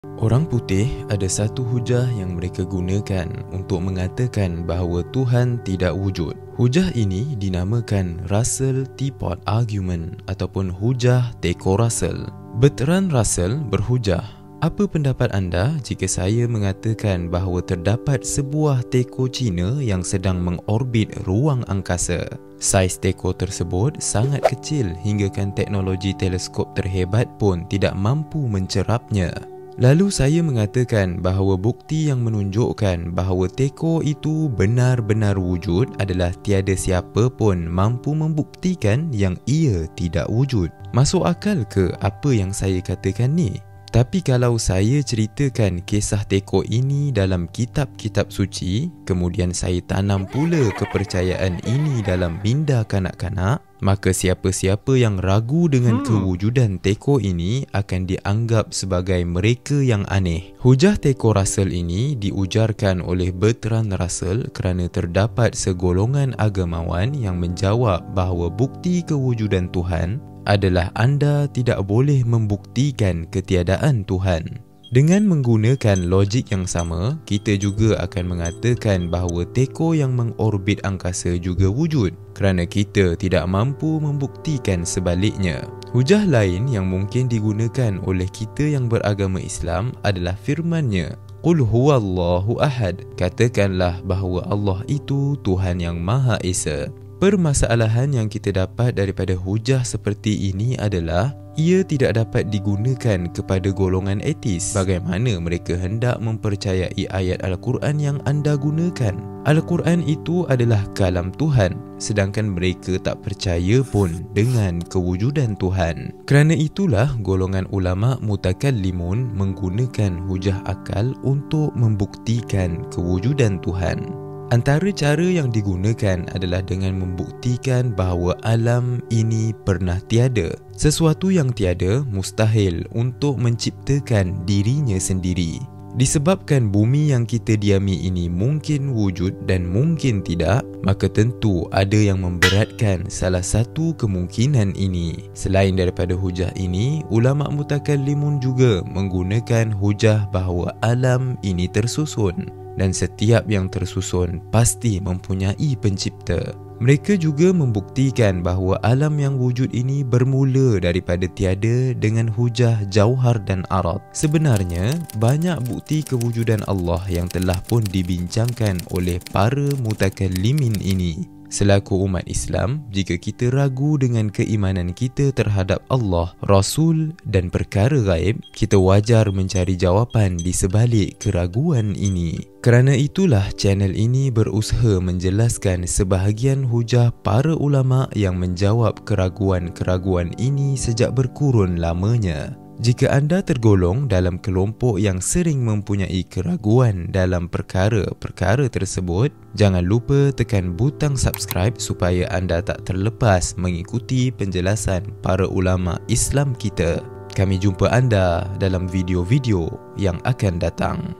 Orang putih ada satu hujah yang mereka gunakan untuk mengatakan bahawa Tuhan tidak wujud. Hujah ini dinamakan Russell Teapot Argument ataupun hujah teko Russell. Bertrand Russell berhujah, apa pendapat anda jika saya mengatakan bahawa terdapat sebuah teko Cina yang sedang mengorbit ruang angkasa? Saiz teko tersebut sangat kecil hinggakan teknologi teleskop terhebat pun tidak mampu mencerapnya. Lalu saya mengatakan bahawa bukti yang menunjukkan bahawa teko itu benar-benar wujud adalah tiada siapa pun mampu membuktikan yang ia tidak wujud. Masuk akal ke apa yang saya katakan ni? Tapi kalau saya ceritakan kisah teko ini dalam kitab-kitab suci, kemudian saya tanam pula kepercayaan ini dalam minda kanak-kanak, maka siapa-siapa yang ragu dengan kewujudan teko ini akan dianggap sebagai mereka yang aneh. Hujah teko Russell ini diujarkan oleh Bertrand Russell kerana terdapat segolongan agamawan yang menjawab bahawa bukti kewujudan Tuhan adalah anda tidak boleh membuktikan ketiadaan Tuhan. Dengan menggunakan logik yang sama, kita juga akan mengatakan bahawa teko yang mengorbit angkasa juga wujud kerana kita tidak mampu membuktikan sebaliknya. Hujah lain yang mungkin digunakan oleh kita yang beragama Islam adalah firman-Nya, Qul huwallahu ahad. Katakanlah bahawa Allah itu Tuhan yang Maha Esa. Permasalahan yang kita dapat daripada hujah seperti ini adalah ia tidak dapat digunakan kepada golongan etis. Bagaimana mereka hendak mempercayai ayat Al-Quran yang anda gunakan? Al-Quran itu adalah kalam Tuhan, sedangkan mereka tak percaya pun dengan kewujudan Tuhan. Kerana itulah golongan ulama mutakallimun menggunakan hujah akal untuk membuktikan kewujudan Tuhan. Antara cara yang digunakan adalah dengan membuktikan bahawa alam ini pernah tiada. Sesuatu yang tiada mustahil untuk menciptakan dirinya sendiri. Disebabkan bumi yang kita diami ini mungkin wujud dan mungkin tidak, maka tentu ada yang memberatkan salah satu kemungkinan ini. Selain daripada hujah ini, ulama mutakallimun juga menggunakan hujah bahawa alam ini tersusun. Dan setiap yang tersusun pasti mempunyai pencipta. Mereka juga membuktikan bahawa alam yang wujud ini bermula daripada tiada dengan hujah jauhar dan arad. Sebenarnya, banyak bukti kewujudan Allah yang telah pun dibincangkan oleh para mutakallimin ini. Selaku umat Islam, jika kita ragu dengan keimanan kita terhadap Allah, Rasul dan perkara gaib, kita wajar mencari jawapan di sebalik keraguan ini. Kerana itulah channel ini berusaha menjelaskan sebahagian hujah para ulama yang menjawab keraguan-keraguan ini sejak berkurun lamanya. Jika anda tergolong dalam kelompok yang sering mempunyai keraguan dalam perkara-perkara tersebut, jangan lupa tekan butang subscribe supaya anda tak terlepas mengikuti penjelasan para ulama Islam kita. Kami jumpa anda dalam video-video yang akan datang.